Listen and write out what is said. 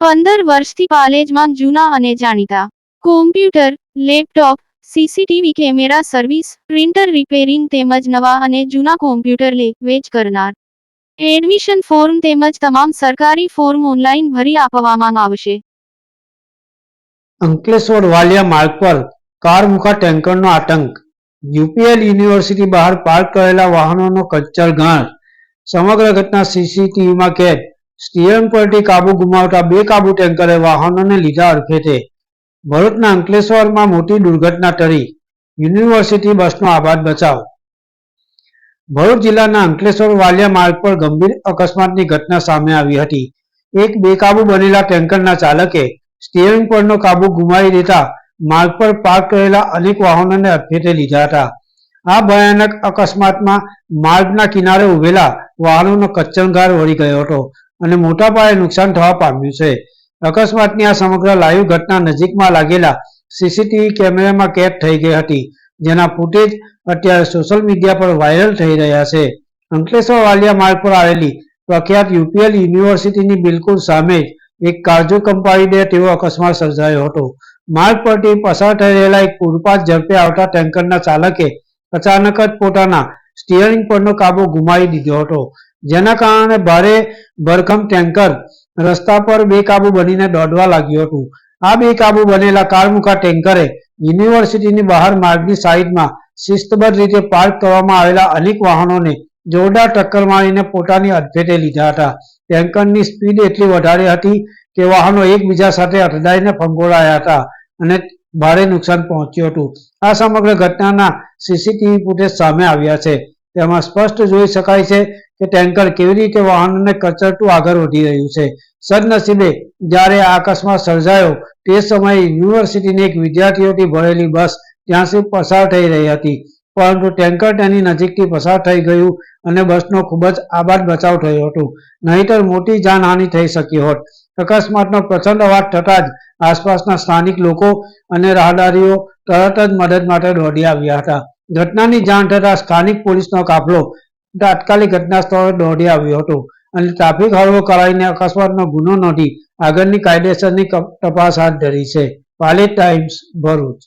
15 વર્ષથી પાલેજમાં જૂના અને જાણીતા computer, laptop, CCTV camera service, printer repairing તેમજ નવા અને જૂના કોમ્પ્યુટર લે વેચ કરનાર. એડમિશન ફોર્મ તેમજ તમામ સરકારી ફોર્મ ઓનલાઈન ભરી આપવામાં આવશે. અંકલેશ્વર વાલિયા માર્ગ પર કાર મુખા ટેન્કરનો આતંક. યુપીએલ યુનિવર્સિટી બહાર પાર્ક કરેલા વાહનોનો કચ્છરઘાણ. સમગ્ર ઘટના સીસીટીવીમાં કેદ. સ્ટીયરિંગ પરથી કાબુ ગુમાવતા બેકાબુ ટેન્કરે વાહનોને લીધા અડફેટે. ભરૂચના અંકલેશ્વરમાં મોટી દુર્ઘટના ટળી. યુનિવર્સિટી બસનો આબાદ બચાવ. ભરૂચ જિલ્લાના અંકલેશ્વર વાલિયા માર્ગ પર ગંભીર અકસ્માતની ઘટના સામે આવી હતી. એક બેકાબુ બનેલા ટેન્કરના ચાલકે સ્ટીયરિંગ પરનો કાબુ ગુમાવી દેતા માર્ગ પર પાર્ક કરેલા અનેક વાહનોને અડફેટે લીધા હતા. આ ભયાનક અકસ્માતમાં માર્ગના કિનારે ઉભેલા વાહનોનો કચ્છરઘાણ વળી ગયો હતો અને મોટા પાયે નુકસાન થવા પામ્યું છે. અકસ્માતની આ સમગ્ર લાઈવ ઘટના નજીકમાં લાગેલા સીસીટીવી કેમેરામાં કેદ થઈ ગઈ હતી, જેના ફૂટેજ અત્યારે સોશિયલ મીડિયા પર વાયરલ થઈ રહ્યા છે. અંકલેશ્વર વાલિયા માર્ગ પર આવેલી પ્રખ્યાત યુપીએલ યુનિવર્સિટીની બિલકુલ સામે જ એક કાળજો કંપાવી દે તેવો અકસ્માત સર્જાયો હતો. માર્ગ પરથી પસાર થઈ રહેલા એક પૂરપાટ ઝડપે આવતા ટેન્કરના ચાલકે અચાનક જ પોતાના સ્ટીયરિંગ પરનો કાબુ ગુમાવી દીધો હતો, જેના કારણે ભારે ભરખમ ટેન્કર રસ્તા પર બેકાબુ બનીને દોડવા લાગ્યું હતું. આ બેકાબુ બનેલા કારમુખા ટેન્કરે યુનિવર્સિટીની બહાર માર્ગની સાઈડમાં શિસ્તબદ્ધ રીતે પાર્ક કરવામાં આવેલા અનેક વાહનોને જોરદાર ટક્કર મારીને પોતાની અડફેટે લીધા હતા. ટેન્કરની સ્પીડ એટલી વધારે હતી કે વાહનો એકબીજા સાથે અથડાઈને ફંગોળાયા હતા અને ભારે નુકસાન પહોંચ્યું હતું. આ સમગ્ર ઘટનાના સીસીટીવી ફૂટેજ સામે આવ્યા છે. તેમાં સ્પષ્ટ જોઈ શકાય છે કે ટેન્કર કેવી રીતે વાહનોને કચરતું આગળ વધી રહ્યું છે. સદનસીબે જ્યારે આ અકસ્માત સર્જાયો તે સમયે યુનિવર્સિટીની એક વિદ્યાર્થીઓથી ભરેલી બસ ત્યાંથી પસાર થઈ રહી હતી, પરંતુ ટેન્કર તેની નજીકથી પસાર થઈ ગયું અને બસનો ખૂબ જ આબાદ બચાવ થયો હતો, નહીંતર મોટી જાનહાનિ થઈ શકી હોત. અકસ્માતનો પ્રચંડ અવાજ થતાં જ આસપાસના સ્થાનિક લોકો અને રાહદારીઓ તરત જ મદદ માટે દોડી આવ્યા હતા. ઘટનાની જાણ થતાં સ્થાનિક પોલીસનો કાફલો તાત્કાલિક ઘટના સ્થળે દોડી આવ્યો હતો અને ટ્રાફિક હળવો કરાવીને અકસ્માતનો ગુનો નોંધી આગળની કાયદેસરની તપાસ હાથ ધરી છે. પાલેજ ટાઈમ્સ, ભરૂચ.